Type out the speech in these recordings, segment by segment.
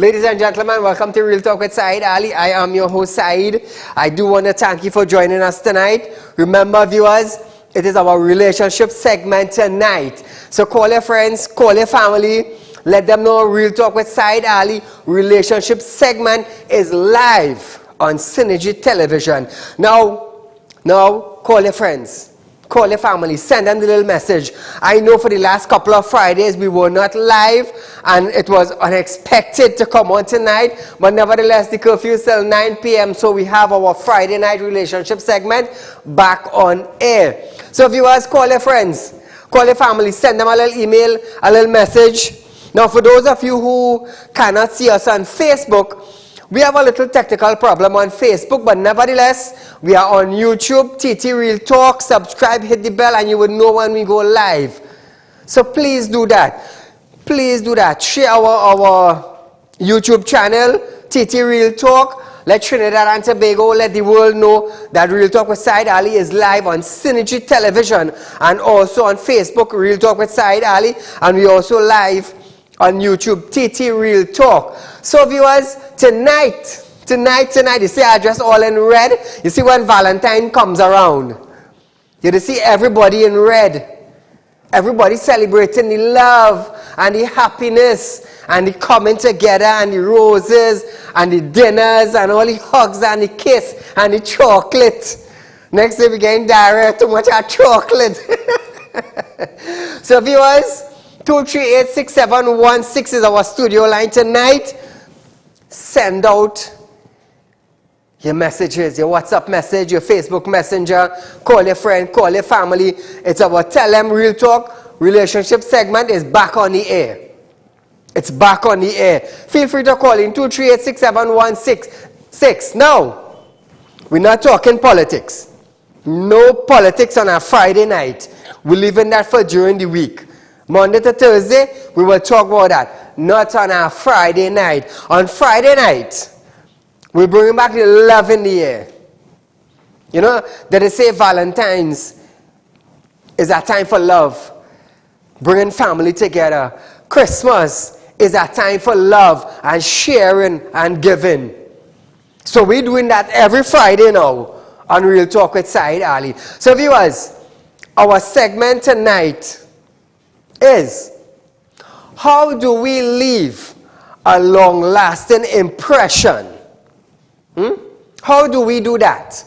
Ladies and gentlemen, welcome to Real Talk with Saieed Ali. I am your host, Saeed. I do want to thank you for joining us tonight. Remember, viewers, it is our relationship segment tonight. So call your friends, call your family, let them know Real Talk with Saieed Ali relationship segment is live on Synergy Television. Now, call your friends. Call your family, send them the little message. I know for the last couple of Fridays we were not live and it was unexpected to come on tonight, but nevertheless the curfew is till 9 p.m. so we have our Friday night relationship segment back on air. So viewers, call your friends, call your family, send them a little email, a little message. Now for those of you who cannot see us on Facebook, we have a little technical problem on Facebook, but nevertheless, we are on YouTube, TT Real Talk. Subscribe, hit the bell, and you will know when we go live. So please do that. Please do that. Share our YouTube channel, TT Real Talk. Let Trinidad and Tobago, let the world know that Real Talk with Saieed Ali is live on Synergy Television and also on Facebook, Real Talk with Saieed Ali. And we also live on YouTube, TT Real Talk. So viewers, tonight, you see I dress all in red. You see when Valentine comes around, you see everybody in red. Everybody celebrating the love and the happiness and the coming together and the roses and the dinners and all the hugs and the kiss and the chocolate. Next day we getting diarrhea, too much of chocolate. So viewers, 238-6716 is our studio line tonight. Send out your messages, your WhatsApp message, your Facebook Messenger. Call your friend, call your family. It's our Tell Them Real Talk relationship segment is back on the air. It's back on the air. Feel free to call in 238-6716. Now, we're not talking politics. No politics on a Friday night. We're leaving that for during the week. Monday to Thursday, we will talk about that. Not on our Friday night. On Friday night, we bring back the love in the air. You know, that they say Valentine's is a time for love. Bringing family together. Christmas is a time for love and sharing and giving. So we're doing that every Friday now on Real Talk with Saieed Ali. So viewers, our segment tonight is, how do we leave a long-lasting impression? How do we do that?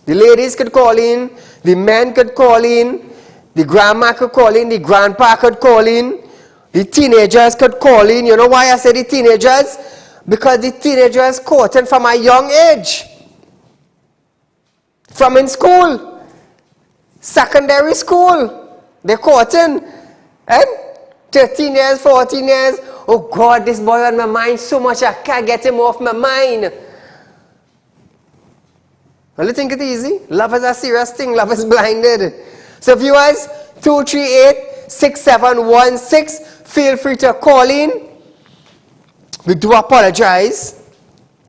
The ladies could call in, the men could call in, the grandma could call in, the grandpa could call in, the teenagers could call in. You know why I say the teenagers? Because the teenagers courting from a young age. From in school, secondary school. They're courting, and 13 years, 14 years, oh God, this boy on my mind so much, I can't get him off my mind. Well, you think it easy? Love is a serious thing, love is blinded. So viewers, 238-6716, feel free to call in. We do apologize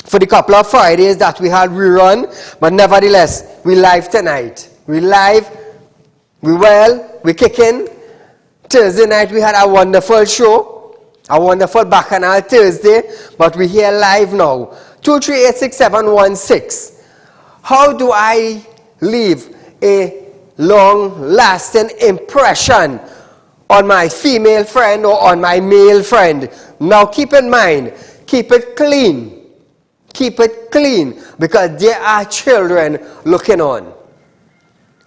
for the couple of Fridays that we had rerun, but nevertheless, we live tonight. We live. We well, we kicking. Thursday night we had a wonderful show, a wonderful bacchanal Thursday, but we're here live now. 238-6716. How do I leave a long-lasting impression on my female friend or on my male friend? Now keep in mind, keep it clean. Keep it clean because there are children looking on.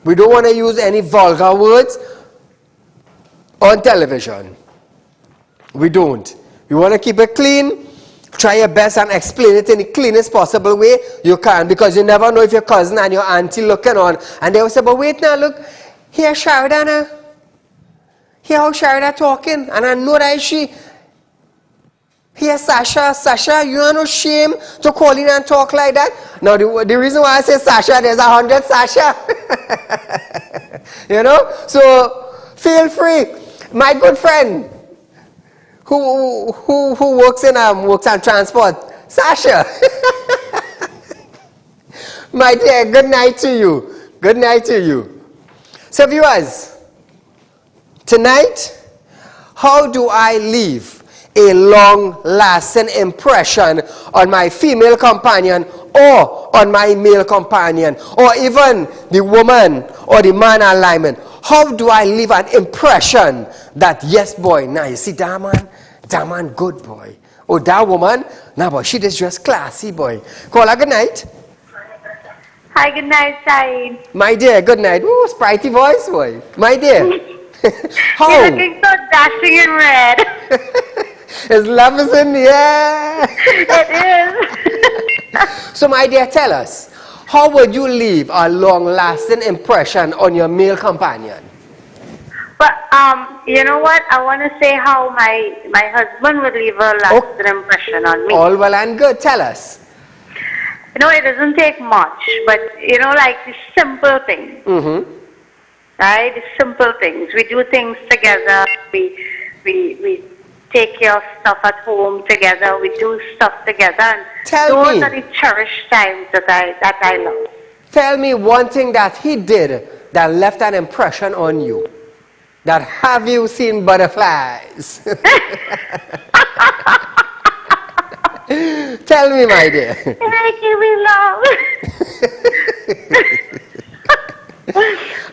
We don't want to use any vulgar words on television. We don't. We want to keep it clean. Try your best and explain it in the cleanest possible way you can, because you never know if your cousin and your auntie looking on. And they will say, but wait now, look, here Sharida, here how Sharida talking. And I know that she, here Sasha, you have no shame to call in and talk like that. Now the reason why I say Sasha, there's 100 Sasha. You know, so feel free. My good friend who works on transport, Sasha. My dear, good night to you. Good night to you. So viewers, tonight, how do I leave a long-lasting impression on my female companion or on my male companion, or even the woman or the man alignment? How do I leave an impression that, yes, boy, now you see that man good, boy. Oh, that woman, nah, boy, she is just classy, boy. Call her good night. Hi, good night, Saieed. My dear, good night. Ooh, sprightly voice, boy. My dear. How? You're looking so dashing in red. His love is in the air. It is. So, my dear, tell us, how would you leave a long-lasting impression on your male companion? But you know what? I want to say how my husband would leave a lasting impression on me. All well and good. Tell us. You know, it doesn't take much, but you know, like the simple things. Mm-hmm. Right? The simple things. We do things together. We take care of stuff at home together. We do stuff together. And those are the cherished times that I love. Tell me one thing that he did that left an impression on you. That have you seen butterflies? Tell me, my dear. Give me love.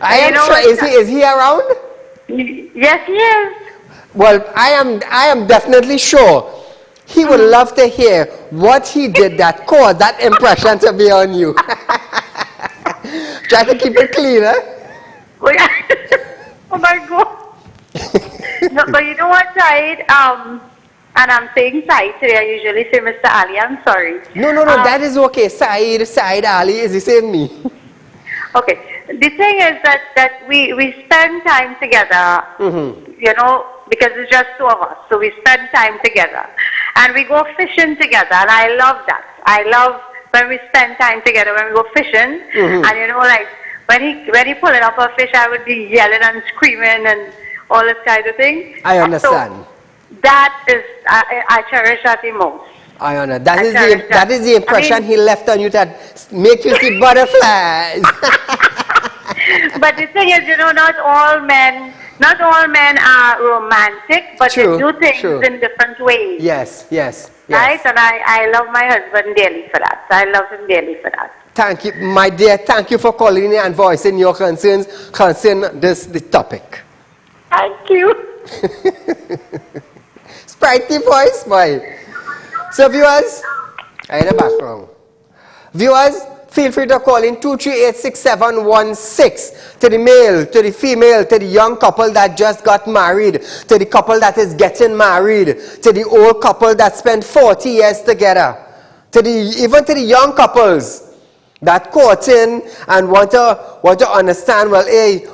I am sure. Is he around? Yes, he is. Well, I am definitely sure he would love to hear what he did that caused that impression to be on you. Try to keep it clean, huh? Oh my God. No, but you know what, Saieed? And I'm saying Saieed today. I usually say Mr. Ali. I'm sorry. No, that is okay. Saieed Ali is the same me. Okay. The thing is that we spend time together, you know, because it's just two of us. So we spend time together. And we go fishing together. And I love that. I love when we spend time together, when we go fishing. And, you know, like, when he pulling up a fish, I would be yelling and screaming and all this kind of thing. I understand. So that is, I cherish that the most. I honor. That is the impression he left on you that make you see butterflies. But the thing is, you know, not all men are romantic, but they do things in different ways. Yes. Right? And I love my husband dearly for that. I love him dearly for that. Thank you, my dear. Thank you for calling in and voicing your concerns concerning the topic. Thank you. Sprightly voice, boy. So, viewers, in the background. Viewers, feel free to call in 238-6716 to the male, to the female, to the young couple that just got married, to the couple that is getting married, to the old couple that spent 40 years together, even to the young couples that caught in and want to understand, well, hey,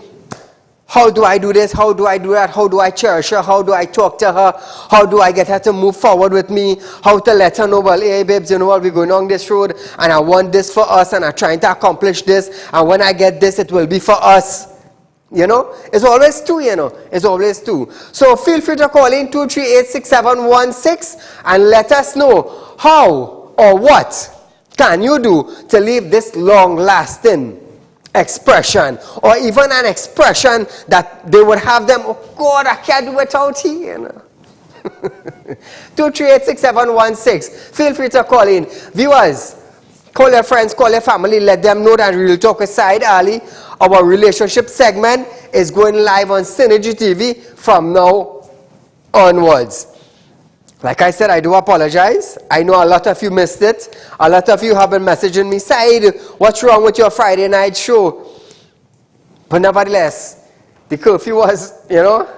how do I do this? How do I do that? How do I cherish her? How do I talk to her? How do I get her to move forward with me? How to let her know, well, hey, babes, you know what? We're going on this road and I want this for us and I'm trying to accomplish this. And when I get this, it will be for us. You know? It's always two, you know. It's always two. So feel free to call in 238-6716 and let us know how or what can you do to leave this long-lasting expression, or even an expression that they would have them, oh God, I can't do without you, you know. 238-6716. Feel free to call in. Viewers, call your friends, call your family, let them know that Real Talk with Saieed Ali, our relationship segment, is going live on Synergy TV from now onwards. Like I said, I do apologize. I know a lot of you missed it. A lot of you have been messaging me, Saieed, what's wrong with your Friday night show? But nevertheless, the curfew was, you know,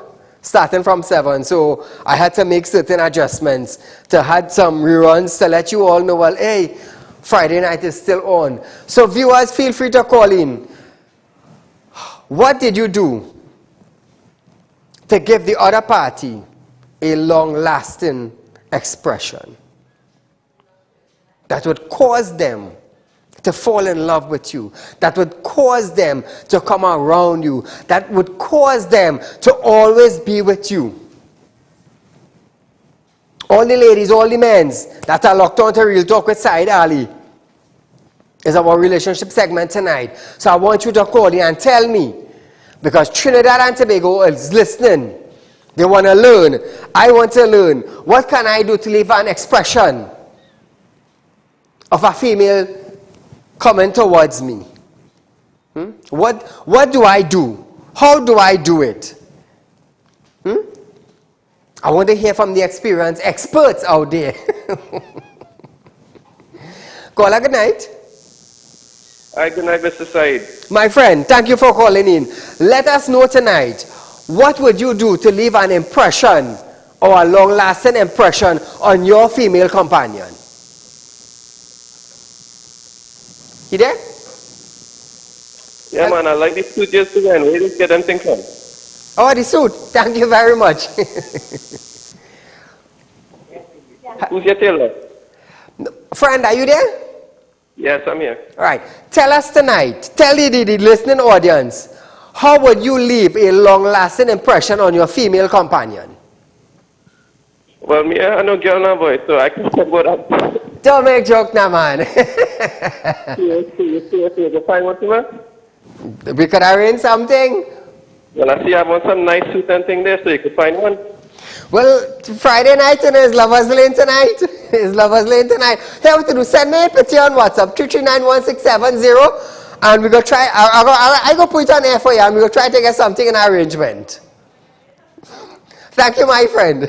starting from 7. So I had to make certain adjustments to have some reruns to let you all know, well, hey, Friday night is still on. So viewers, feel free to call in. What did you do to give the other party a long-lasting expression that would cause them to fall in love with you, that would cause them to come around you, that would cause them to always be with you? All the ladies, all the men that are locked on to Real Talk with Saieed Ali is our relationship segment tonight. So I want you to call in and tell me, because Trinidad and Tobago is listening They want to learn. I want to learn. What can I do to leave an expression of a female coming towards me? What do I do? How do I do it? I want to hear from the experienced experts out there. Caller, good night. Hi, good night, Mr. Said. My friend, thank you for calling in. Let us know tonight, what would you do to leave an impression or a long-lasting impression on your female companion? You there? Yeah, man, I like the suit yesterday. Where did you get them things from? Oh, the suit. Thank you very much. Who's your tailor? Friend, are you there? Yes, I'm here. All right. Tell us tonight, tell the listening audience, how would you leave a long-lasting impression on your female companion? Well, me, I know girl now, boy, so I can talk about that. Don't make joke now, man. You find one to me? We could arrange something. Well, I see I want some nice suit and thing there, so you could find one. Well, Friday night is Lovers Lane tonight. It's Lovers Lane tonight. Hey, what to do? Send me a picture on WhatsApp, 3391670, and we're going to try, I go put it on air for you, and we're going to try to get something in arrangement. Thank you, my friend.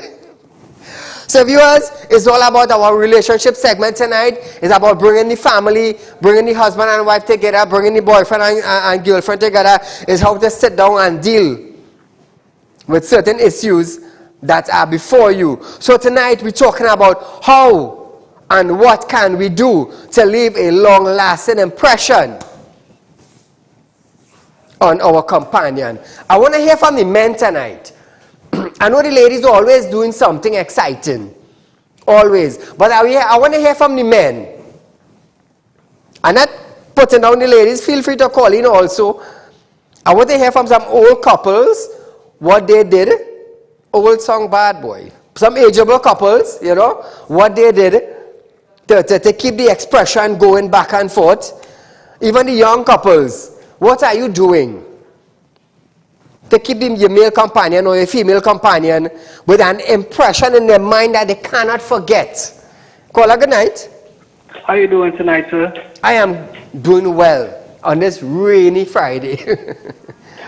So viewers, it's all about our relationship segment tonight. It's about bringing the family, bringing the husband and wife together, bringing the boyfriend and girlfriend together. It's how to sit down and deal with certain issues that are before you. So tonight we're talking about how and what can we do to leave a long-lasting impression on our companion. I want to hear from the men tonight. I know the ladies are always doing something exciting. Always. But I want to hear from the men. I'm not putting down the ladies. Feel free to call in also. I want to hear from some old couples, what they did. Old song bad boy. Some ageable couples, you know, what they did to keep the expression going back and forth. Even the young couples, what are you doing to keep your male companion or your female companion with an impression in their mind that they cannot forget? Caller, good night. How are you doing tonight, sir? I am doing well on this rainy Friday.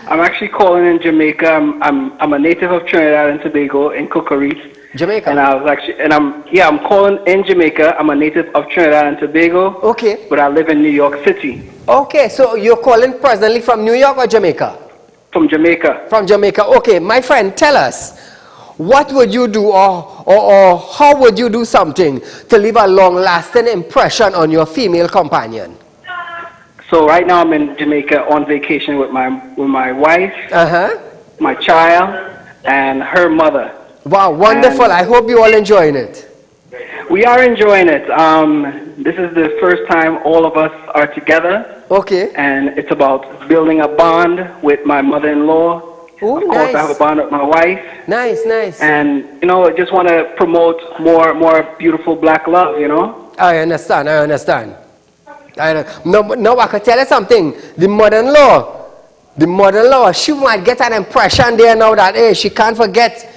I'm actually calling in Jamaica. I'm a native of Trinidad and Tobago in Cocorit. Jamaica. And I'm calling in Jamaica. I'm a native of Trinidad and Tobago. Okay. But I live in New York City. Okay, so you're calling presently from New York or Jamaica? From Jamaica. From Jamaica. Okay, my friend, tell us, what would you do or how would you do something to leave a long-lasting impression on your female companion? So right now I'm in Jamaica on vacation with my wife, my child, and her mother. Wow, wonderful. And I hope you're all enjoying it. We are enjoying it. This is the first time all of us are together. Okay. And it's about building a bond with my mother-in-law. Ooh, of course, I have a bond with my wife. Nice, nice. And, you know, I just want to promote more beautiful black love, you know? I understand. No, I could tell you something. The mother-in-law, she might get an impression there now that, hey, she can't forget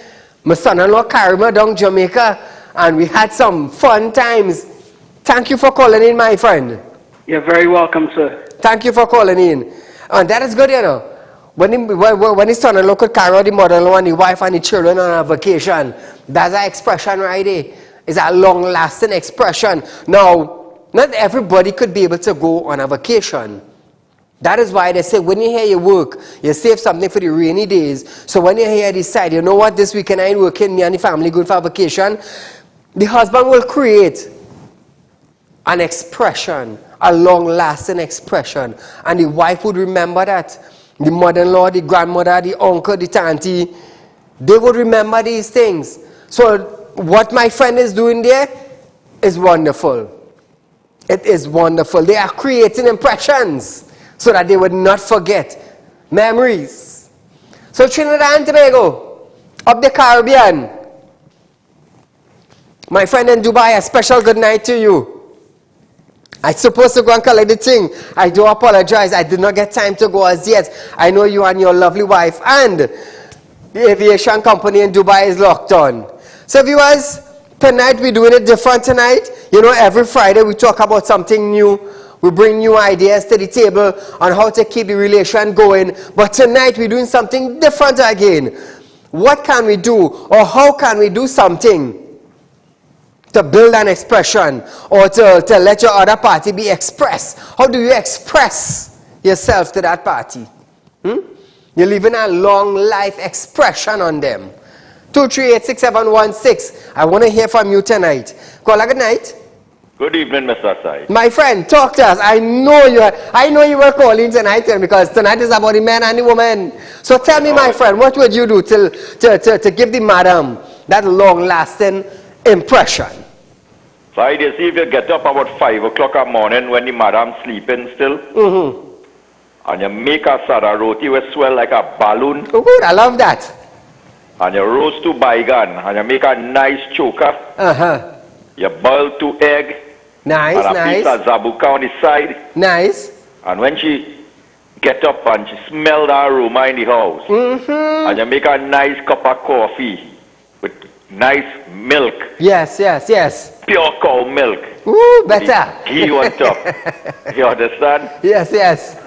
my son-in-law carried me down Jamaica and we had some fun times. Thank you for calling in, my friend. You're very welcome, sir. Thank you for calling in. And that is good, you know. When his son-in-law could carry the mother-in-law and the wife and the children on a vacation, that's an expression right there. It's a long-lasting expression. Now, not everybody could be able to go on a vacation. That is why they say when you hear your work, you save something for the rainy days. So when you hear decide, you know what, this weekend I ain't working, me and the family going for a vacation, the husband will create an expression, a long-lasting expression. And the wife would remember that. The mother-in-law, the grandmother, the uncle, the auntie, they would remember these things. So what my friend is doing there is wonderful. It is wonderful. They are creating impressions so that they would not forget memories. So Trinidad and Tobago, up the Caribbean. My friend in Dubai, a special good night to you. I'm supposed to go and collect the thing. I do apologize. I did not get time to go as yet. I know you and your lovely wife. And The aviation company in Dubai is locked on. So viewers, tonight we're doing it different tonight. You know, every Friday we talk about something new. We bring new ideas to the table on how to keep the relation going. But tonight we're doing something different again. What can we do, or how can we do something to build an expression, or to let your other party be expressed? How do you express yourself to that party? You're leaving a long life expression on them. 2386716. I want to hear from you tonight. Caller, good night. Good evening, Mr. Saieed. My friend, talk to us. I know you were calling tonight because tonight is about the man and the woman. So tell me, my friend, what would you do to give the madam that long-lasting impression? Saieed, you see, if you get up about 5 o'clock in the morning when the madam's sleeping still, and you make a sada roti with swell like a balloon. Oh, good. I love that. And you roast 2 baigan, and you make a nice choker. You boil 2 eggs. Nice, and a piece of zabuka on the side. Nice. And when she get up and she smell the aroma in the house, and you make a nice cup of coffee with nice milk. Yes. Pure cow milk. Ooh, better. Ghee on top. You understand? Yes.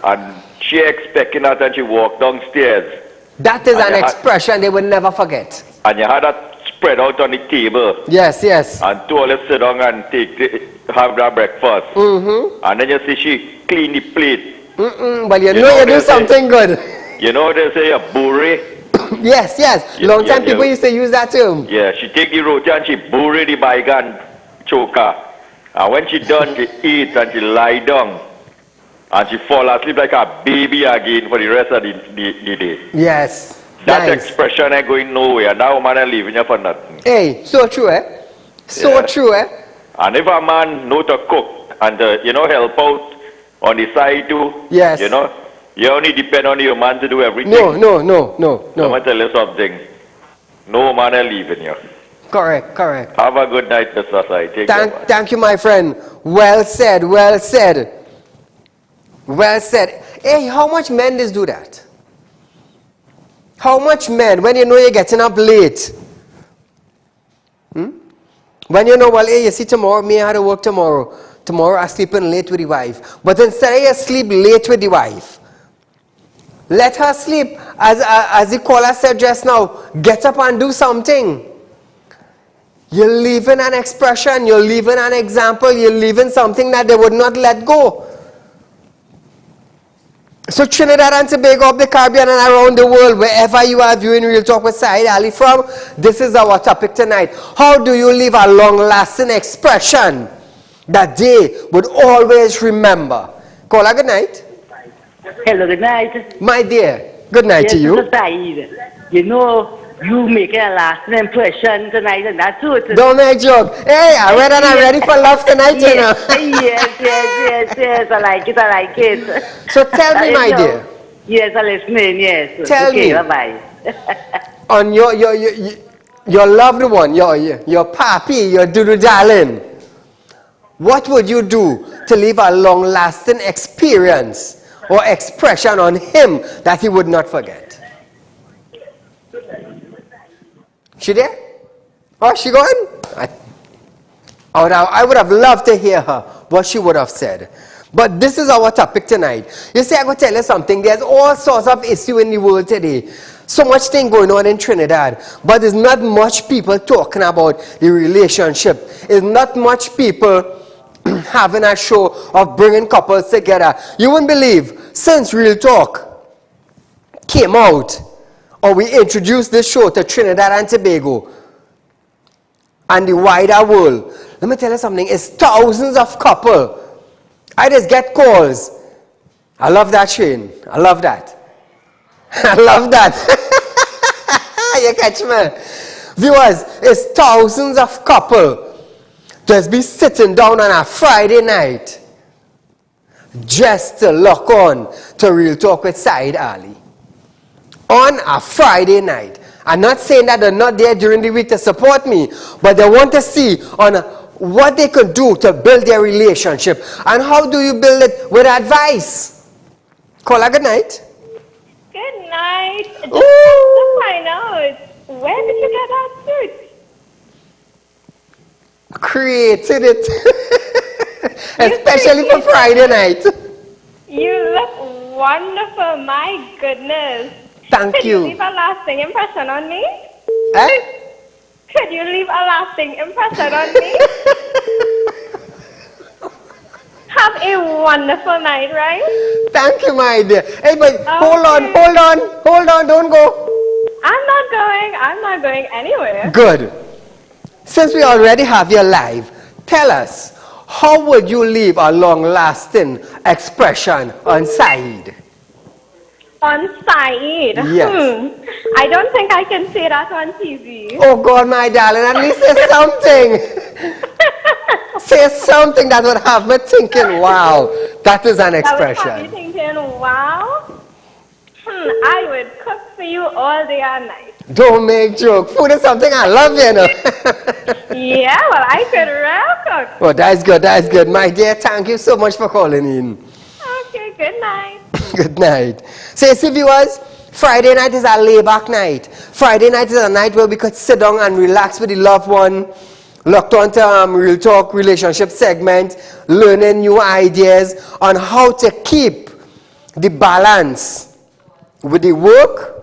And she expecting that, and she walk downstairs. That is an expression they will never forget. And you had that spread out on the table. Yes. And told her sit down and have that breakfast. And then you see she clean the plate. Well, you know you do something good. You know they say a bourrée? Yes. Long time people used to use that term. Yeah, she take the roti and she bourrée the baigan choker. And when she done, she eat and she lie down. And she fall asleep like a baby again for the rest of the day. Yes. That expression ain't going nowhere. That woman ain't leaving you for nothing. Hey, so true, eh? True, eh? And if a man know to cook and help out on the side too, yes. You only depend on your man to do everything. No. I'm going to tell you something. No man is leaving you. Correct. Have a good night, Mr. Saieed. Thank you, my friend. Well said. Hey, how much men do that? How much men, when you know you're getting up late, when you know, well, hey, you see tomorrow, me, I have to work tomorrow. Tomorrow I'm sleeping late with the wife. But instead of you sleep late with the wife, let her sleep. As the caller said just now, get up and do something. You're leaving an expression, you're leaving an example, you're leaving something that they would not let go. So Trinidad and Tobago, of the Caribbean and around the world, wherever you are viewing Real Talk with Saieed Ali from, this is our topic tonight. How do you leave a long-lasting expression that they would always remember? Caller, good night. Hello, good night. My dear, good night to you. Mr. Saieed, you make a lasting impression tonight, and that's it. Don't make joke. Hey, I'm ready for love tonight, yes, yes, I like it. So tell me, my dear. Yes, I'm listening, yes. Tell me. Bye-bye. On your loved one, your papi, your doodoo darling, what would you do to leave a long-lasting experience or expression on him that he would not forget? She there? Oh, she gone? I would have loved to hear her, what she would have said. But this is our topic tonight. You see, I'm going to tell you something. There's all sorts of issues in the world today. So much thing going on in Trinidad. But there's not much people talking about the relationship. There's not much people having a show of bringing couples together. You wouldn't believe, since Real Talk came out, or we introduced this show to Trinidad and Tobago and the wider world, let me tell you something, it's thousands of couples. I just get calls. I love that, Shane. I love that. I love that. You catch me? Viewers, it's thousands of couples just be sitting down on a Friday night just to lock on to Real Talk with Saieed Ali. On a Friday night. I'm not saying that they're not there during the week to support me, but they want to see on what they can do to build their relationship. And how do you build it? With advice. Caller, good night. Good night. Ooh. find out. Where did you get that suit? Created it. Especially for Friday night. You look wonderful. My goodness. Thank Could you. you leave a lasting impression on me? Eh? Could you leave a lasting impression on me? Have a wonderful night, right? Thank you, my dear. Hey, but Okay. hold on, don't go. I'm not going anywhere. Good. Since we already have you live, tell us, how would you leave a long-lasting expression on Saeed? On Saeed? Yes. I don't think I can say that on TV. Oh God, my darling, at least say something. Say something that would have me thinking, wow, that is an That would have expression. you thinking, wow. I would cook for you all day and night. Don't make joke. Food is something I love, you know. Yeah, well, I could real cook. Oh, that's good. My dear, thank you so much for calling in. Okay, good night. Good night. So, see, viewers, Friday night is our layback night. Friday night is a night where we could sit down and relax with the loved one, locked onto Real Talk relationship segment, learning new ideas on how to keep the balance with the work,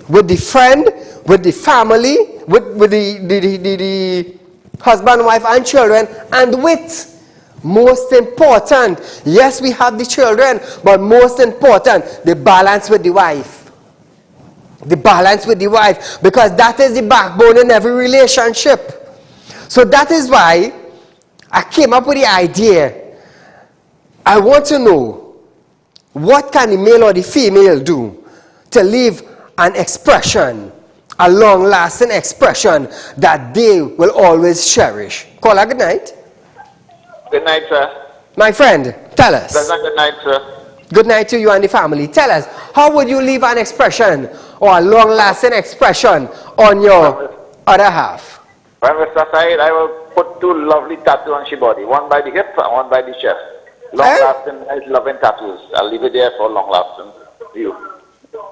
with the friend, with the family, with the husband, wife, and children, and with, most important, yes, we have the children, but most important, the balance with the wife. The balance with the wife, because that is the backbone in every relationship. So that is why I came up with the idea. I want to know, what can the male or the female do to leave an expression, a long-lasting expression that they will always cherish? Caller, good night. Good night, sir. My friend, tell us. Pleasant good night, sir. Good night to you and the family. Tell us, how would you leave an expression or a long-lasting expression on your other half? Well, Mr. Said, I will put two lovely tattoos on your body. One by the hip and one by the chest. Long-lasting, nice, loving tattoos. I'll leave it there for long-lasting view.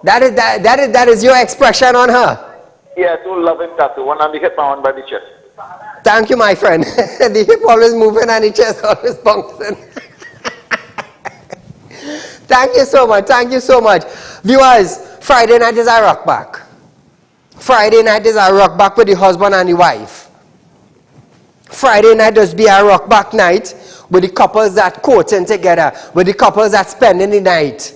That is your expression on her? Yeah, two loving tattoos. One on the hip and one by the chest. Thank you, my friend. The hip always moving and the chest always bouncing. Thank you so much. Thank you so much. Viewers, Friday night is our rock back. Friday night is our rock back with the husband and the wife. Friday night does be our rock back night with the couples that courting together, with the couples that spending the night.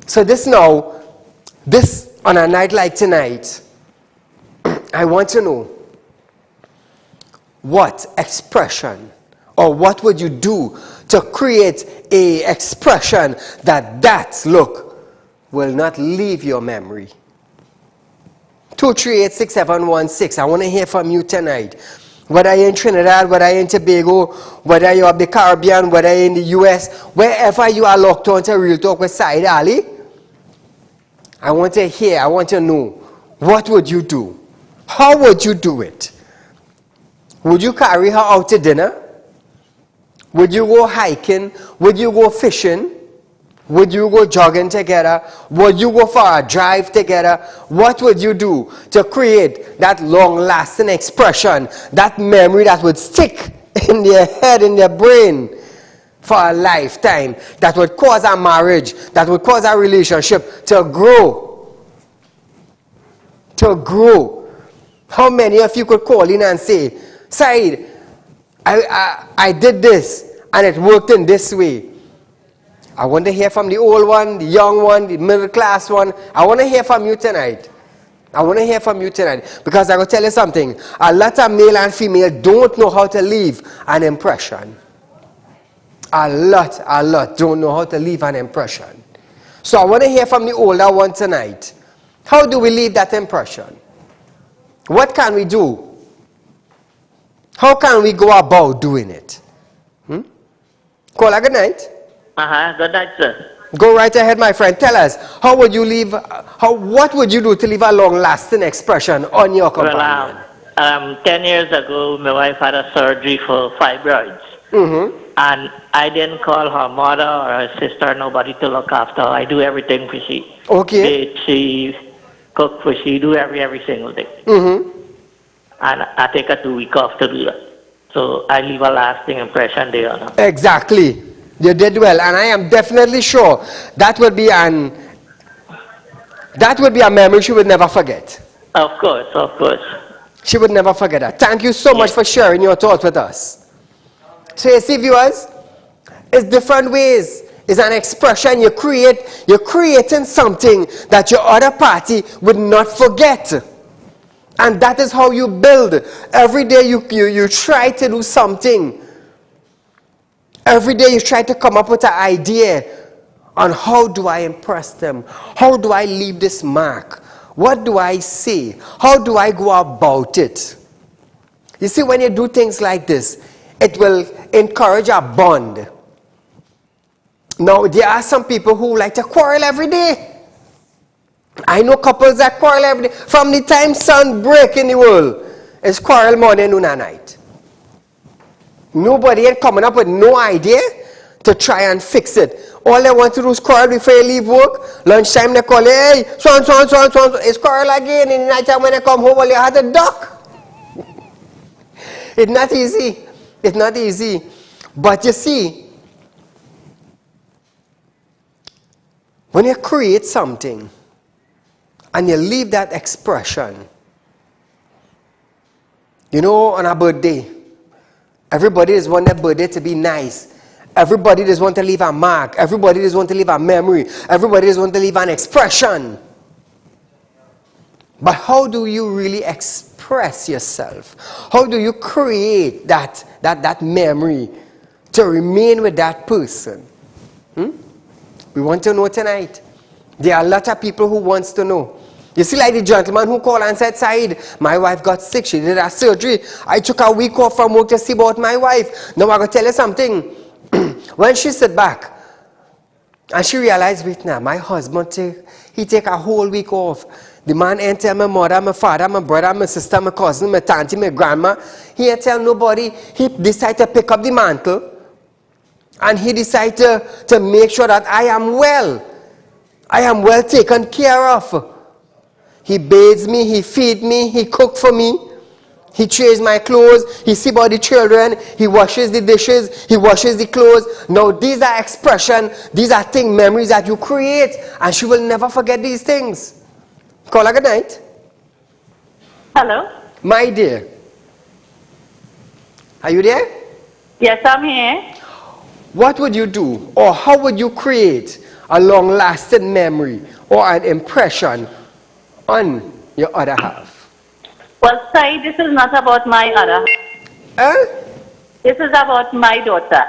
So this on a night like tonight, I want to know, what expression or what would you do to create a expression that look will not leave your memory? 238-6716. I want to hear from you tonight. Whether you're in Trinidad, whether you're in Tobago, whether you're in the Caribbean, whether you're in the US, wherever you are locked on to Real Talk with Saieed Ali, I want to hear, I want to know, what would you do? How would you do it? Would you carry her out to dinner? Would you go hiking? Would you go fishing? Would you go jogging together? Would you go for a drive together? What would you do to create that long-lasting expression, that memory that would stick in their head, in their brain for a lifetime, that would cause a marriage, that would cause a relationship to grow? To grow. How many of you could call in and say, Saeed, I did this and it worked in this way? I want to hear from the old one, the young one, the middle class one. I want to hear from you tonight. I want to hear from you tonight, because I will tell you something. A lot of male and female don't know how to leave an impression. A lot don't know how to leave an impression. So I want to hear from the older one tonight. How do we leave that impression? What can we do? How can we go about doing it? Caller, good night. Good night, sir. Go right ahead, my friend. Tell us, how would you leave, what would you do to leave a long-lasting expression on your companion? Well, 10 years ago, my wife had a surgery for fibroids. And I didn't call her mother or her sister, nobody to look after her. I do everything for she. Okay. She cook for she, do every single day. Mm-hmm. And I take a 2 week off to do that. So I leave a lasting impression there on her. Exactly. You did well, and I am definitely sure that would be a memory she would never forget. Of course, of course. She would never forget that. Thank you so much for sharing your thoughts with us. So you see, viewers, it's different ways. It's an expression you create. You're creating something that your other party would not forget. And that is how you build. Every day you try to do something. Every day you try to come up with an idea on how do I impress them? How do I leave this mark? What do I say? How do I go about it? You see, when you do things like this, it will encourage a bond. Now, there are some people who like to quarrel every day. I know couples that quarrel every day. From the time sun break in the world, it's quarrel morning, noon, and night. Nobody ain't coming up with no idea to try and fix it. All they want to do is quarrel before you leave work. Lunchtime they call you, hey, so. It's quarrel again. In the night time when they come home, all you have to duck. It's not easy. It's not easy. But you see, when you create something and you leave that expression, you know, on a birthday, everybody just want their birthday to be nice. Everybody just want to leave a mark. Everybody just want to leave a memory. Everybody just want to leave an expression. But how do you really express yourself? How do you create that memory to remain with that person? We want to know tonight. There are a lot of people who wants to know. You see, like the gentleman who called and said, Saeed, my wife got sick. She did a surgery. I took a week off from work to see about my wife. Now I'm going to tell you something. When she sat back and she realized, wait now, my husband, he take a whole week off. The man ain't tell my mother, my father, my brother, my sister, my cousin, my auntie, my grandma. He ain't tell nobody. He decided to pick up the mantle. And he decided to make sure that I am well. I am well taken care of. He bathes me, he feeds me, he cooks for me. He changes my clothes, he sees about the children, he washes the dishes, he washes the clothes. Now these are expressions, these are things, memories that you create, and she will never forget these things. Call her good night. Hello? My dear. Are you there? Yes, I'm here. What would you do, or how would you create a long-lasting memory or an impression on your other half? Well, Saeed, this is not about my other. This is about my daughter.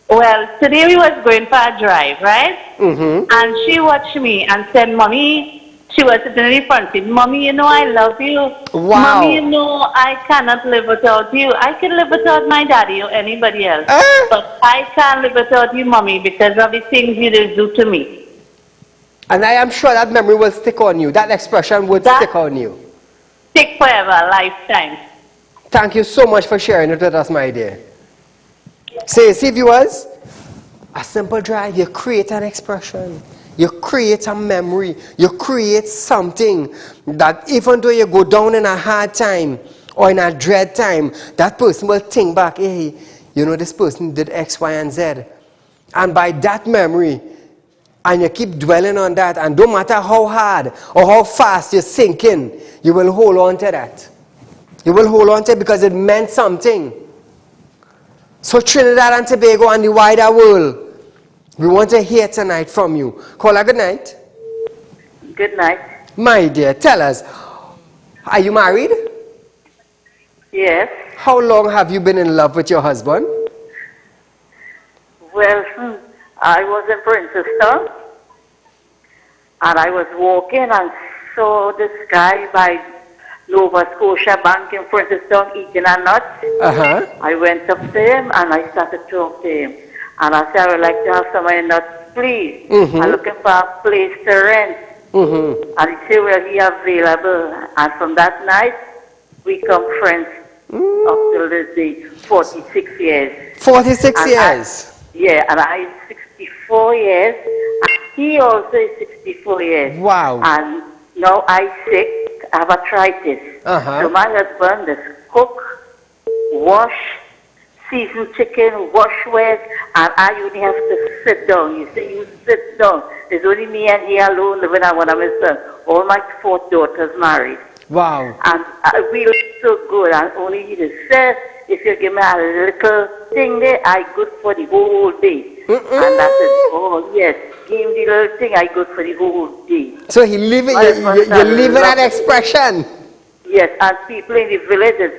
Well, today we was going for a drive, right? And she watched me and said, Mommy, she was sitting in the front seat. Mommy, you know I love you. Wow. Mommy, you know I cannot live without you. I can live without my daddy or anybody else. But I can't live without you, Mommy, because of the things you just do to me. And I am sure that memory will stick on you. That expression would stick on you. Stick forever, lifetime. Thank you so much for sharing it with us, my dear. So, see, viewers, a simple drive, you create an expression. You create a memory. You create something that even though you go down in a hard time or in a dread time, that person will think back, hey, you know, this person did X, Y, and Z. And by that memory, and you keep dwelling on that, and no matter how hard or how fast you're sinking, you will hold on to that. You will hold on to it because it meant something. So Trinidad and Tobago and the wider world, we want to hear tonight from you. Call her good night. Good night. My dear, tell us, are you married? Yes. How long have you been in love with your husband? Well, I was in Princeton, and I was walking and saw this guy by Nova Scotia Bank in Princeton eating a nut. I went up to him and I started to talk to him. And I said, I would like to have some of your nuts, please. I'm looking for a place to rent. And he said, well, he available. And from that night, we become friends up till this day, 46 years. 46 years? Yeah, and I'm 64 years. he also is 64 years. Wow. And now I sick, I have arthritis. So my husband does cook, wash, season chicken, wash wet, and I only have to sit down. You say you sit down. There's only me and he alone living at one of my sons. All my 4 daughters married. Wow. And we look so good. And only he just says, if you give me a little thing there, I good for the whole day. And I said, oh yes, give him the little thing, I good for the whole day. So he live it, you live that expression. Yes, and people in the village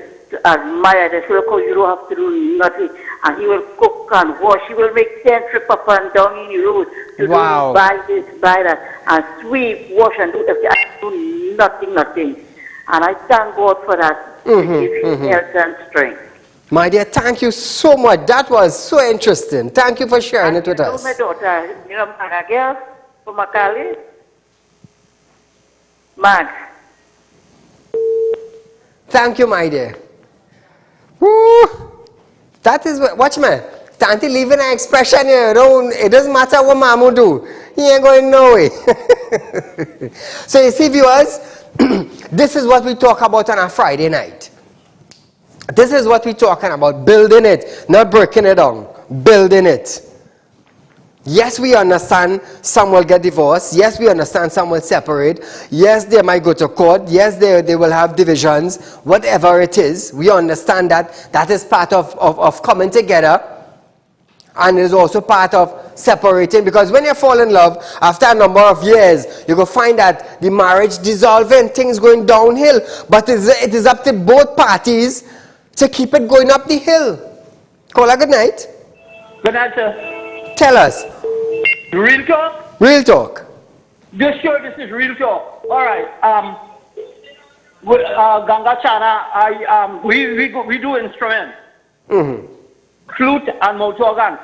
admire this. Look how you don't have to do nothing. And he will cook and wash. He will make 10 trips up and down in the road to do buy this, buy that, and sweep, wash, and do everything. I do nothing. And I thank God for that. To give him health and strength. My dear, thank you so much. That was so interesting. Thank you for sharing it with us. My daughter, you know, my girl from Makali. Max. Thank you, my dear. Woo! That is what, watch me. Tanti leaving an expression here. It doesn't matter what Mamu do. He ain't going nowhere. So you see, viewers, this is what we talk about on a Friday night. This is what we're talking about, building it, not breaking it down, building it. Yes, we understand some will get divorced. Yes, we understand some will separate. Yes, they might go to court. Yes, they will have divisions. Whatever it is, we understand that. That is part of coming together. And it is also part of separating. Because when you fall in love, after a number of years, you will find that the marriage dissolving, things going downhill. But it is up to both parties to keep it going up the hill. Kola, good night. Good night, sir. Tell us. Real talk? Real talk. Just sure this is real talk. All right. With Ganga Chana, we do instruments. Flute and mouth organ.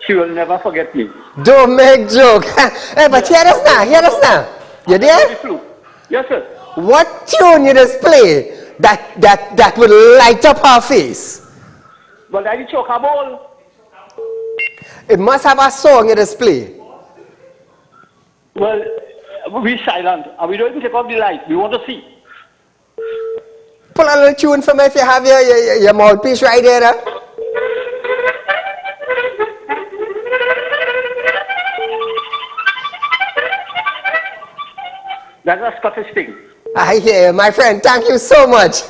She will never forget me. Don't make joke. Hey, but hear us now. You there? Yes, sir. What tune you just play that would light up her face? Well, I did choke a ball. It must have a song you just play. Well, we silent and we don't even take off the light. We want to see. Pull a little tune for me if you have your mouthpiece right there. That's a Scottish thing. I hear, my friend. Thank you so much.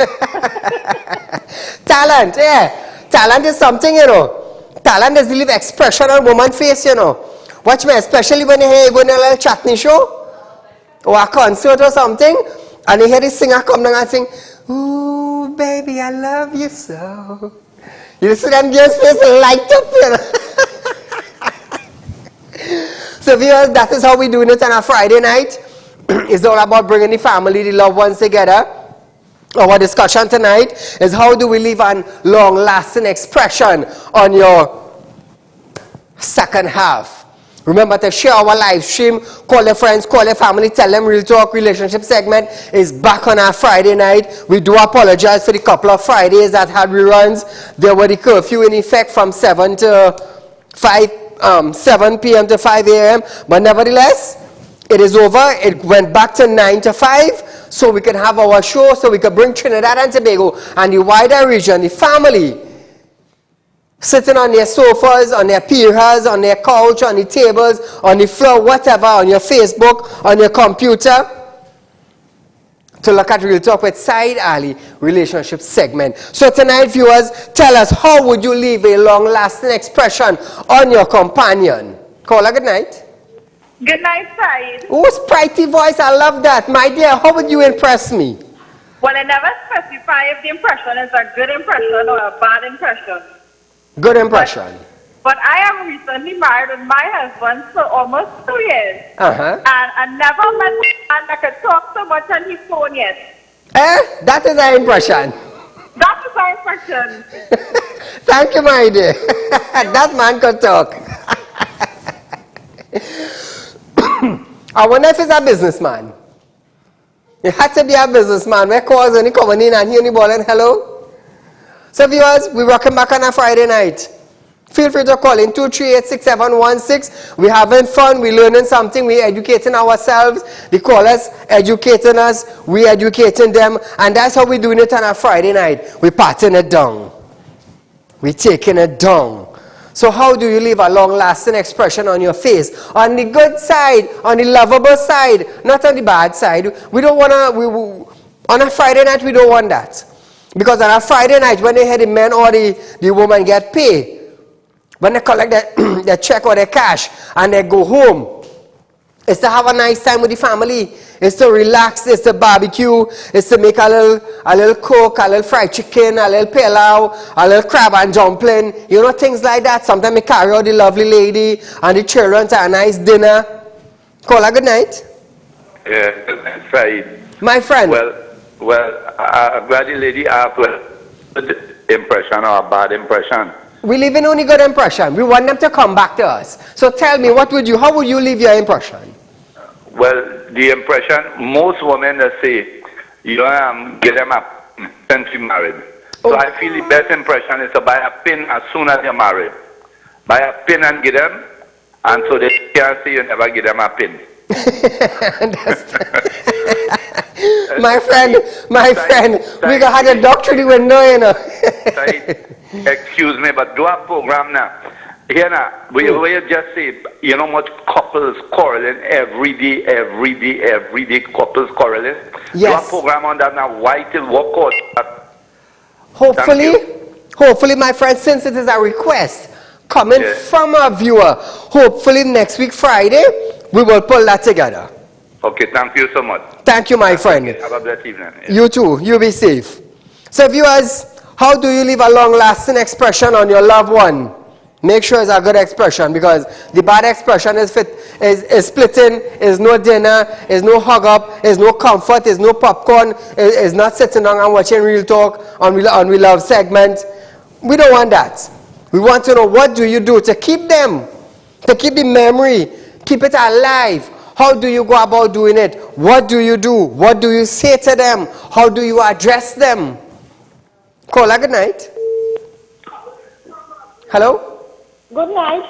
Talent, yeah. Talent is something, you know. Talent is the live expression on woman's face, you know. Watch me, especially when you hear going to a little chatney show or a concert or something, and you hear the singer come down and sing, "Ooh, baby, I love you so." You see them girls' face light up, you know. So viewers, that is how we're doing it on a Friday night. It's all about bringing the family, the loved ones together. Our discussion tonight is how do we leave a long-lasting expression on your second half. Remember to share our live stream, call your friends, call your family, tell them Real Talk relationship segment is back on our Friday night. We do apologize for the couple of Fridays that had reruns. There were the curfew in effect from 7 p.m. to 5 a.m. But nevertheless, it is over. It went back to 9 to 5 so we can have our show, so we can bring Trinidad and Tobago and the wider region, the family, sitting on their sofas, on their piers, on their couch, on the tables, on the floor, whatever, on your Facebook, on your computer, to look at Real Talk with Saieed Ali relationship segment. So tonight, viewers, tell us, how would you leave a long-lasting expression on your companion? Caller, good night. Good night, Saieed. Oh, sprightly voice, I love that. My dear, how would you impress me? Well, I never specify if the impression is a good impression or a bad impression. Good impression. But I am recently married with my husband for almost 2 years. And I never met a man that could talk so much on his phone yet. That is our impression. That is our impression. Thank you, my dear. That man could talk. I wonder if he's a businessman. He had to be a businessman. Where calls and he coming in and he only balling hello. So viewers, we're rocking back on a Friday night. Feel free to call in 238-6716. We're having fun, we're learning something, we're educating ourselves. The callers educating us, we're educating them, and that's how we're doing it on a Friday night. We're patting it down. We're taking it down. So how do you leave a long-lasting expression on your face? On the good side, on the lovable side, not on the bad side. We don't want to, on a Friday night, we don't want that. Because on a Friday night, when they hear the man or the woman get paid, when they collect their check or their cash and they go home, it's to have a nice time with the family. It's to relax, it's to barbecue, it's to make a little cook, a little fried chicken, a little pilau, a little crab and dumpling, you know, things like that. Sometimes we carry out the lovely lady and the children to a nice dinner. Call her good night. Yeah, good night, Saeed. My friend. Well, I'm glad the lady have a good impression or a bad impression. We leave in only good impression. We want them to come back to us. So tell me, how would you leave your impression? Well, the impression, most women that say, you don't get them up since you married. So I feel the best impression is to buy a pin as soon as you're married. Buy a pin and get them, and so they can't say you never get them a pin. my friend, we got had a doctor who would know, you know. Excuse me, but do a program now. Here now, we just say, you know much couples quarreling every day, couples quarreling. Yes. Do a program on that now, why till work out. Hopefully, my friend, since it is a request coming from a viewer, hopefully next week Friday, we will pull that together. Okay, thank you so much. Thank you, my friend. Have a blessed evening. You too. You be safe. So viewers, how do you leave a long-lasting expression on your loved one? Make sure it's a good expression, because the bad expression is splitting, is no dinner, is no hug up, is no comfort, is no popcorn, is not sitting down and watching Real Talk on We Love segment. We don't want that. We want to know, what do you do to keep them, to keep the memory, keep it alive? How do you go about doing it? What do you do? What do you say to them? How do you address them? Caller, good night. Hello? Good night.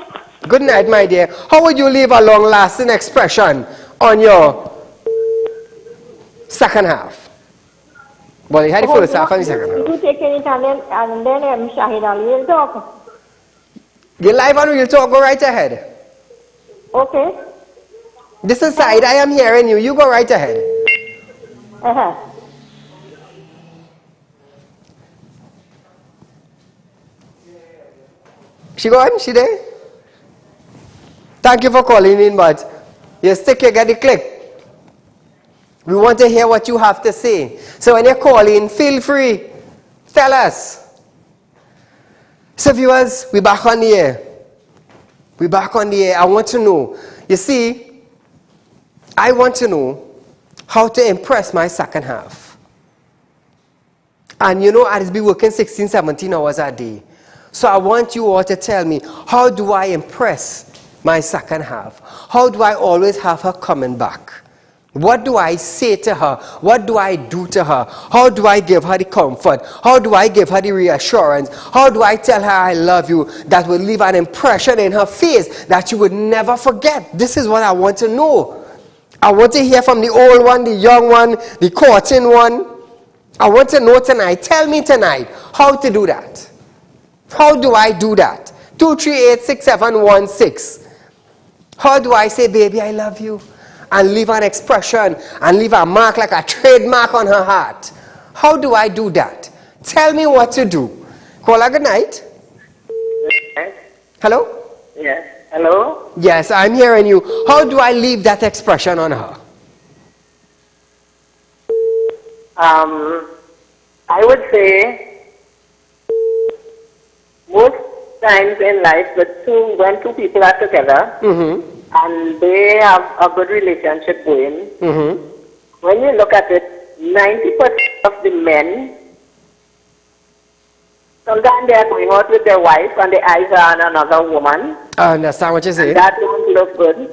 Good night, my dear. How would you leave a long-lasting expression on your second half? Well, you had the first half and the second half. You take it and then Saieed Ali will talk. You're live on Real Talk. Go right ahead. Okay. This is Saeed. I am hearing you. You go right ahead. Uh-huh. She gone? She there? Thank you for calling in, but you stick here, get the click. We want to hear what you have to say. So when you call in, feel free. Tell us. So viewers, we're back on the air. We're back on the air. I want to know. You see, I want to know how to impress my second half. And you know, I'll be working 16, 17 hours a day. So I want you all to tell me, how do I impress my second half? How do I always have her coming back? What do I say to her? What do I do to her? How do I give her the comfort? How do I give her the reassurance? How do I tell her I love you that will leave an impression in her face that you would never forget? This is what I want to know. I want to hear from the old one, the young one, the courting one. I want to know tonight. Tell me tonight how to do that. How do I do that? 238-6716. How do I say, baby, I love you? And leave an expression and leave a mark like a trademark on her heart. How do I do that? Tell me what to do. Caller, good night. Yes. Hello? Yes. Hello? Yes, I'm hearing you. How do I leave that expression on her? I would say most times in life, when two people are together and they have a good relationship going, when you look at it, 90% of the men, sometimes they are going out with their wife and their eyes are on another woman. I understand what you're saying. That don't look good.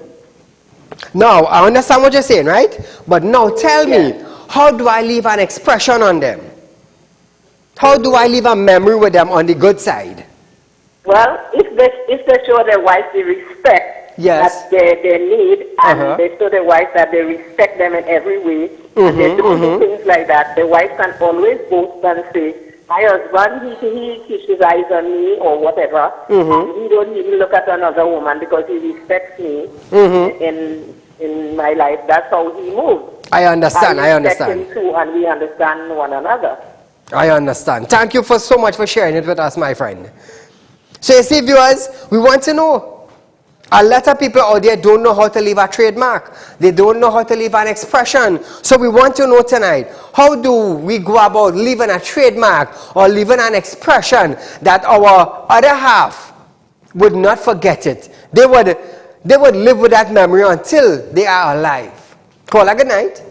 No, I understand what you're saying, right? But now tell me, how do I leave an expression on them? How do I leave a memory with them on the good side? Well, if they show their wife the respect that they need, and they show their wife that they respect them in every way, and they don't do things like that, the wife can always boast and say, my husband, he keeps his eyes on me or whatever, and he don't even look at another woman because he respects me in my life. That's how he moves. I understand. I understand. Him too, and we understand one another. I understand. Thank you so much for sharing it with us, my friend. So you see, viewers, we want to know. A lot of people out there don't know how to leave a trademark. They don't know how to leave an expression. So we want to know tonight, how do we go about leaving a trademark or leaving an expression that our other half would not forget it? They would live with that memory until they are alive. Caller, good night.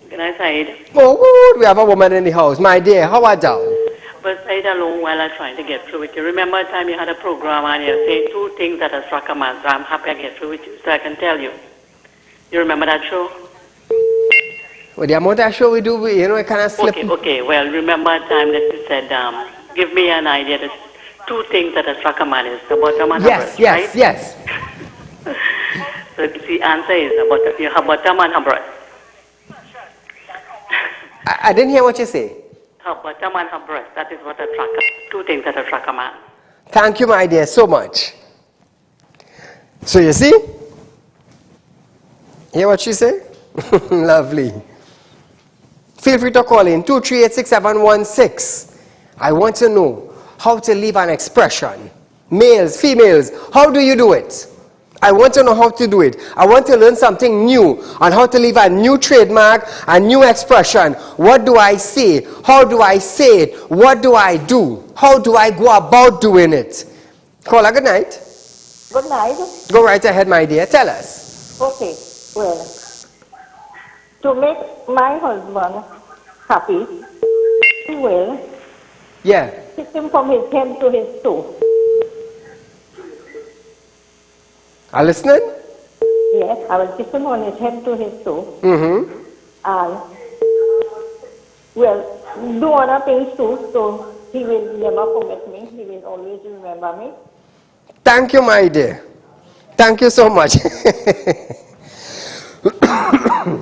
Good night, Saeed. Oh, we have a woman in the house. My dear, how are you? But Saeed alone while I'm trying to get through with you. Remember the time you had a program and you say 2 things that has struck a man, so I'm happy I get through with you so I can tell you. You remember that show? Well, the amount of show we do, I kind of slip. Okay. Well, remember the time that you said, give me an idea. There's 2 things that has struck a man. It's the bottom and the breast, right? Yes. So the answer is her bottom and her breast. I didn't hear what you say. Her bottom and her breast. That is what attracts 2 things that attract a man. Thank you, my dear, so much. So you see? Hear what she said? Lovely. Feel free to call in 2386716. I want to know how to leave an expression. Males, females, how do you do it? I want to know how to do it. I want to learn something new on how to leave a new trademark, a new expression. What do I say? How do I say it? What do I do? How do I go about doing it? Caller, good night. Good night. Go right ahead, my dear. Tell us. Okay. Well, to make my husband happy, he will kiss him from his head to his toe. Are you listening? Yes, I will kiss him on his head to his toe. And, well, do other things too, so he will never forget me. He will always remember me. Thank you, my dear. Thank you so much.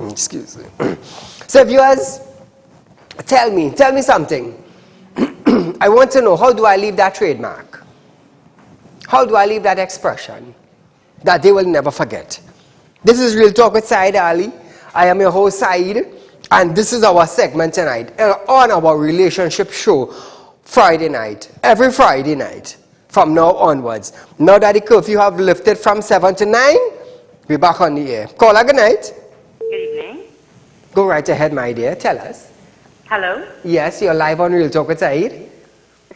Excuse me. So, viewers, tell me something. I want to know, how do I leave that trademark? How do I leave that expression that they will never forget? This is Real Talk with Saieed Ali. I am your host, Saeed, and this is our segment tonight on our relationship show, Friday night, every Friday night, from now onwards. Now that the curfew have lifted from 7 to 9, we're back on the air. Caller, good night. Good evening. Go right ahead, my dear. Tell us. Hello. Yes, you're live on Real Talk with Saeed.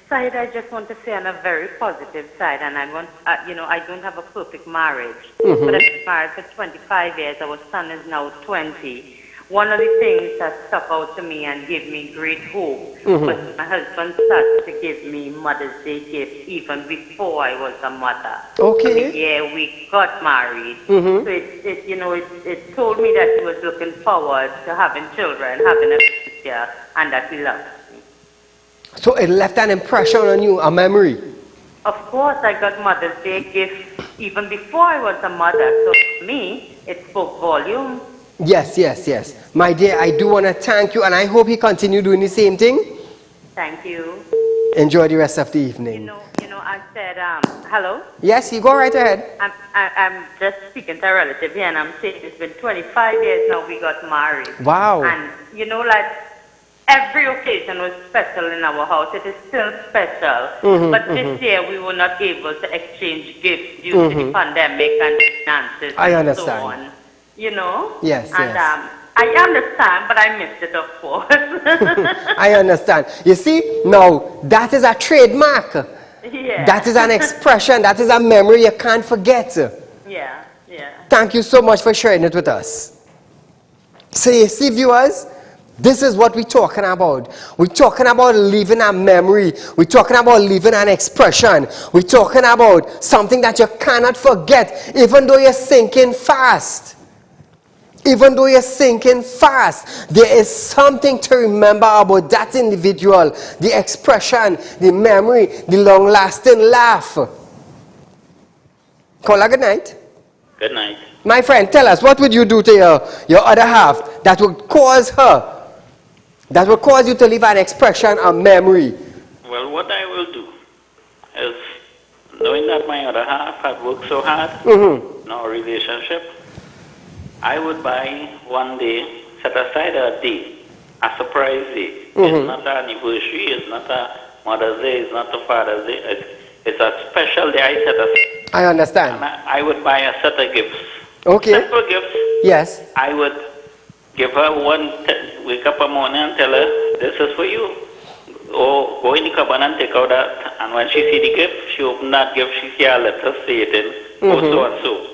Saeed, I just want to say on a very positive side, and I want, I don't have a perfect marriage, but I've been married for 25 years. Our son is now 20. One of the things that stuck out to me and gave me great hope was my husband started to give me Mother's Day gifts even before I was a mother. Okay. The year we got married. So it told me that he was looking forward to having children, having a future, and that he loved me. So it left an impression on you, a memory. Of course, I got Mother's Day gifts even before I was a mother. So for me, it spoke volumes. Yes. My dear, I do want to thank you, and I hope you continue doing the same thing. Thank you. Enjoy the rest of the evening. I said, hello? Yes, you go right ahead. I'm just speaking to a relative here, and I'm saying it's been 25 years now we got married. Wow. And, every occasion was special in our house. It is still special. But this year we were not able to exchange gifts due to the pandemic and finances and so on. Yes. And I understand, but I missed it, of course. I understand. You see, now that is a trademark. Yeah. That is an expression. That is a memory you can't forget. Yeah. Thank you so much for sharing it with us. So you see, viewers, this is what we're talking about. We're talking about leaving a memory. We're talking about leaving an expression. We're talking about something that you cannot forget, even though you're sinking fast. Even though you're sinking fast, there is something to remember about that individual. The expression, the memory, the long-lasting laugh. Caller, good night. Good night. My friend, tell us, what would you do to your other half that would cause you to leave an expression, a memory? Well, what I will do is, knowing that my other half had worked so hard in our relationship, I would buy one day, set aside a day, a surprise day. It's not an anniversary, it's not a Mother's Day, it's not a Father's Day. It's a special day I set aside. I understand. And I would buy a set of gifts. Okay. Simple gifts. Yes. I would give her one, wake up a morning and tell her, this is for you. Or go in the cupboard and take out that. And when she see the gift, she open that gift, she see a letter stating, oh, so and so.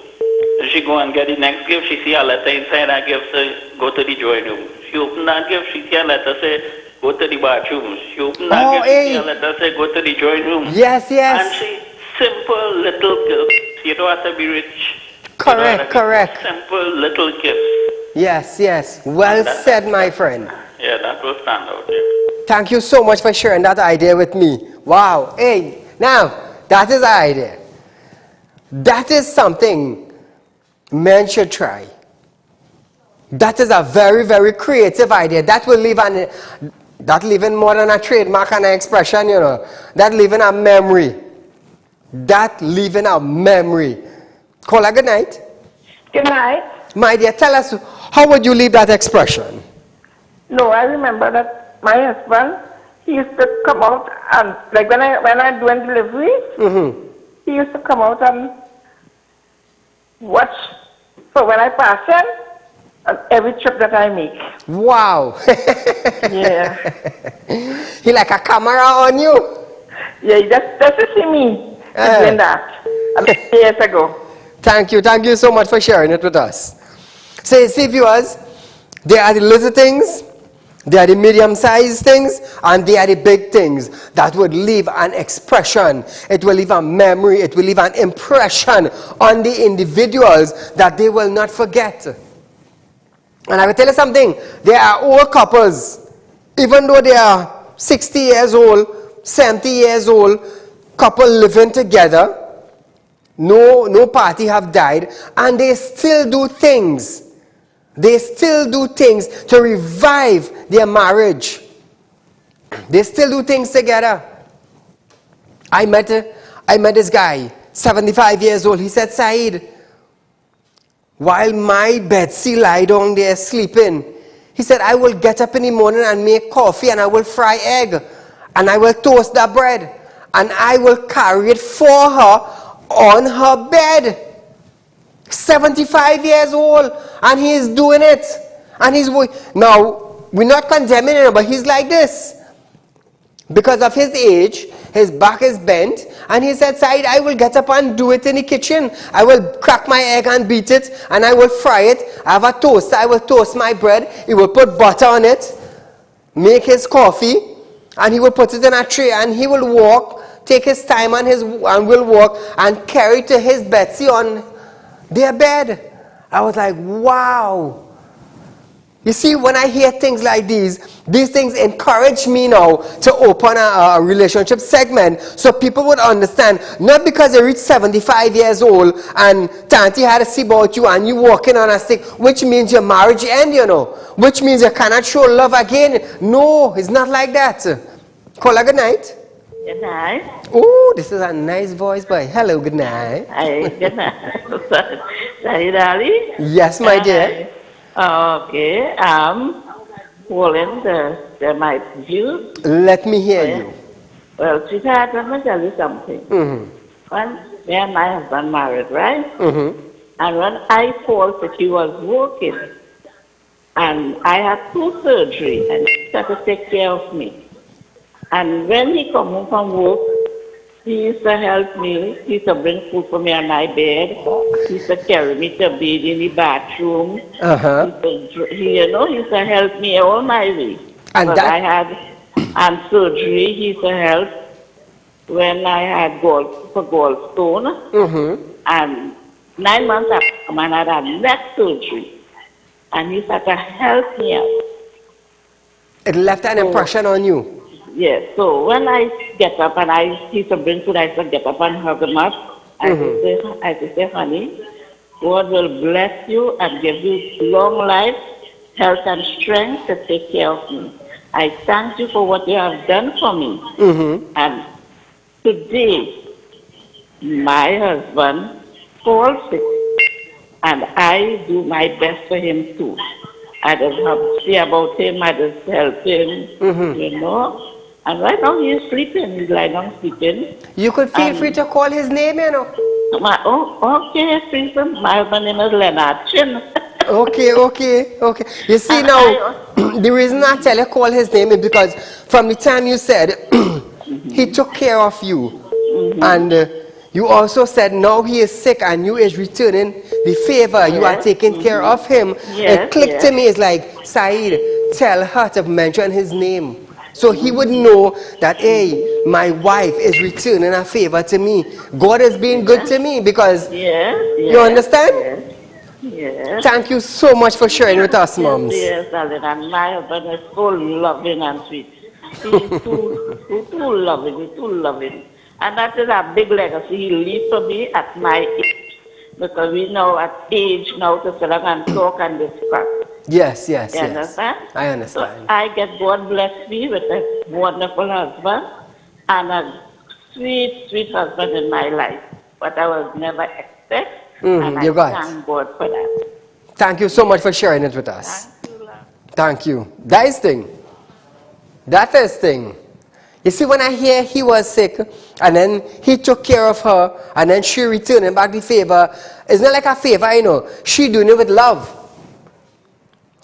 Then she go and get the next gift, she see a letter inside that gift, say, go to the drawing room. She open that gift, she see a letter, say, go to the bathroom. She open that gift, she see a letter, say, go to the drawing room. Yes, yes. And she, simple little gifts. You don't have to be rich. Correct, correct. Simple little gifts. Yes, yes. Well said, my friend. Yeah, that will stand out, yeah. Thank you so much for sharing that idea with me. Wow. Hey, now, that is an idea. That is something men should try. That is a very, very creative idea. That will leave in more than a trademark and an expression, you know. That leaving a memory. That leaving a memory. Caller, good night. Good night. My dear, tell us, how would you leave that expression? No, I remember that my husband, he used to come out and, like when I'm doing deliveries, he used to come out and watch for when I pass him on every trip that I make. Wow. Yeah. He like a camera on you? Yeah, just to see me doing that years ago. Thank you so much for sharing it with us. So, see viewers, there are the little things, there are the medium-sized things, and there are the big things that would leave an expression. It will leave a memory, it will leave an impression on the individuals that they will not forget. And I will tell you something, there are old couples, even though they are 60 years old, 70 years old, couple living together, no party have died, and they still do things. They still do things to revive their marriage. They still do things together. I met this guy, 75 years old. He said, Saeed, while my Betsy lie down there sleeping, he said, I will get up in the morning and make coffee, and I will fry egg, and I will toast that bread, and I will carry it for her on her bed. 75 years old, and he is doing it. And he's now, we're not condemning him, but he's like this. Because of his age, his back is bent, and he said, Saeed, I will get up and do it in the kitchen. I will crack my egg and beat it, and I will fry it. I have a toaster, I will toast my bread. He will put butter on it, make his coffee, and he will put it in a tray, and he will walk, take his time and will walk and carry to his Betsy on their bed. I was like, wow. You see, when I hear things like these things encourage me now to open a relationship segment so people would understand, not because they reach 75 years old and Tanti had to see about you and you walking on a stick, which means your marriage end, you know, which means you cannot show love again. No, it's not like that. Caller, good night. Good night. Oh, this is a nice voice, boy. Hello, good night. Hi, good night. Saieed Ali? Yes, my dear. Okay, calling the mic view. Let me hear you. Well, sweetheart, let me tell you something. When me and my husband married, right? And when I called that he was working, and I had 2 surgeries, and he had to take care of me. And when he come home from work, he used to help me. He used to bring food for me on my bed. He used to carry me to bed in the bathroom. He used to help me all my way. And but I had surgery. He used to help when I had gallstone. And 9 months after, I had neck surgery. and he started to help me out. It left an impression on you? Yes. So when I get up and I see some bring food, I used to get up and hug him up. I used to say, honey, God will bless you and give you long life, health and strength to take care of me. I thank you for what you have done for me. And today, my husband falls sick, and I do my best for him too. I just have to see about him, I just help him, you know. And right now he is sleeping, he's lying down sleeping. You could feel free to call his name, you know. Okay, please, my husband name is Leonard Chin. Okay. You see now, the reason I tell you call his name is because from the time you said he took care of you, and you also said now he is sick and you is returning the favor, you are taking care of him. It clicked to me, it's like, Saeed, tell her to mention his name. So he would know that, hey, my wife is returning a favor to me. God is being good to me because, you understand? Yes. Thank you so much for sharing with us, moms. Yes, darling, and my husband is so loving and sweet. He's too loving. And that is a big legacy he leaves for me at my age. Because we know at age now to sit down and talk and discuss. Yes. You understand? I understand. So I get God bless me with a wonderful husband and a sweet husband in my life. But I was never expect. And I thank God for that. Thank you so much for sharing it with us. Thank you. That is thing. That is thing. You see, when I hear he was sick, and then he took care of her, and then she returned him back the favor, it's not like a favor, you know. She doing it with love.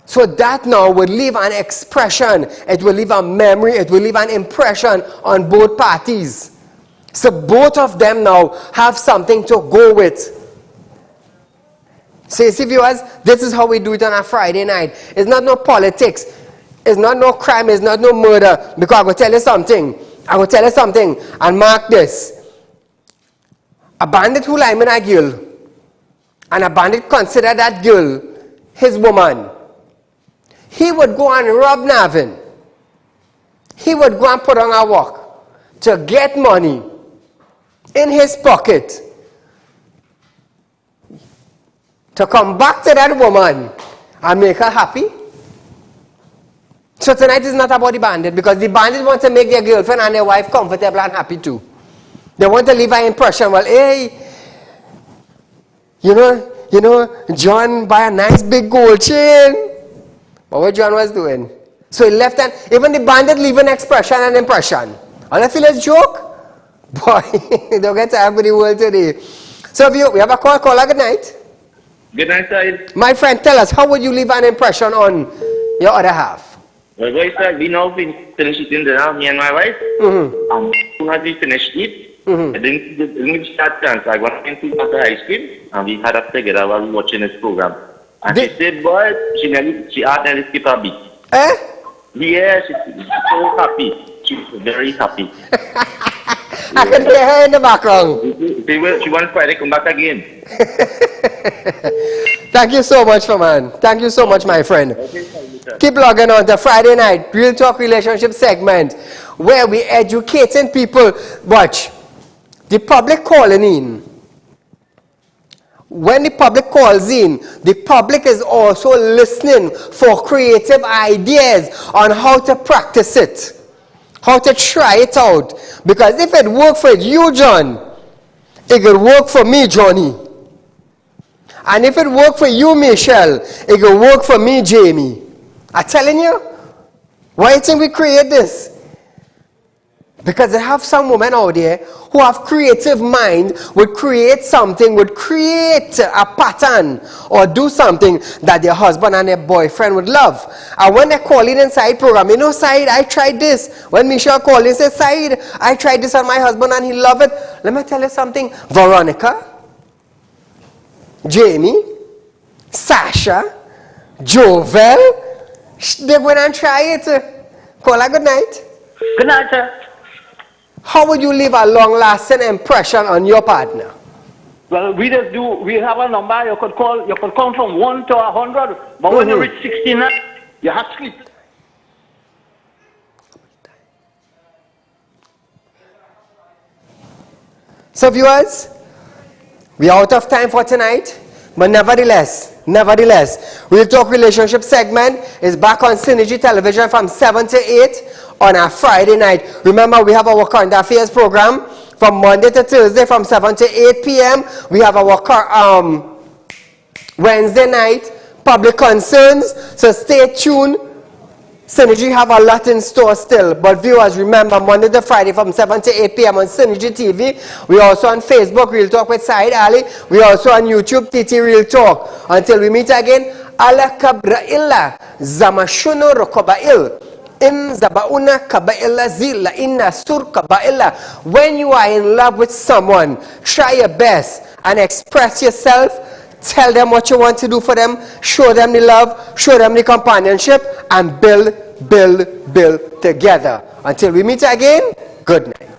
So that now would leave an expression, it will leave a memory, it will leave an impression on both parties. So both of them now have something to go with. So you see, viewers, this is how we do it on a Friday night. It's not no politics. It's not no crime. It's not no murder. Because I'm going to tell you something. And mark this. A bandit who lie in a girl, and a bandit consider that girl his woman, he would go and rob Navin. He would go and put on a walk to get money in his pocket to come back to that woman and make her happy. So tonight is not about the bandit, because the bandit want to make their girlfriend and their wife comfortable and happy too. They want to leave an impression, well, hey, you know, John buy a nice big gold chain. But what John was doing? So he left, and even the bandit leave an expression and impression. All I feel is joke. Boy, don't get tired of the world today. So we have a caller, good night. Good night, Saeed. My friend, tell us, how would you leave an impression on your other half? Well, we now finished eating dinner, me and my wife. And as we finished it, I didn't start chance. I went into the ice cream, and we had up together while watching this program. And she said, boy, she asked me to skip a beat. Yeah, she's so happy. She's very happy. I can hear her in the background. She wants Friday come back again. Thank you so much, man. Thank you so much, my friend. Keep logging on to Friday night Real Talk Relationship segment, where we educating people. Watch, the public calling in. When the public calls in, the public is also listening for creative ideas on how to practice it, how to try it out. Because if it worked for you, John, it could work for me, Johnny. And if it worked for you, Michelle, it could work for me, Jamie. I'm telling you, why do you think we create this? Because they have some women out there who have creative mind, would create something, would create a pattern or do something that their husband and their boyfriend would love. And when they call in inside program, you know, Saeed, I tried this. When Michelle called in and said, Saeed, I tried this on my husband and he loved it. Let me tell you something. Veronica, Jamie, Sasha, Jovel, they're going to try it. Call her good night. Good night, sir. How would you leave a long-lasting impression on your partner? Well, we have a number you could call. You could come from 1 to 100, but when you reach 69, you have to sleep. So viewers, we are out of time for tonight, but nevertheless, Real Talk Relationship segment is back on Synergy Television from 7 to 8 on a Friday night. Remember, we have our current affairs program from Monday to Thursday from 7 to 8 p.m. We have our Wednesday night public concerns, so stay tuned. Synergy have a lot in store still, but viewers, remember, Monday to Friday from 7 to 8 p.m. on Synergy TV. We're also on Facebook, Real Talk with Saieed Ali. We're also on YouTube, TT Real Talk. Until we meet again, ala kabrailla zamashuno rokobail. In zabauna kabaila zila inna sur kabaila. When you are in love with someone, try your best and express yourself. Tell them what you want to do for them. Show them the love. Show them the companionship. And build together. Until we meet again, good night.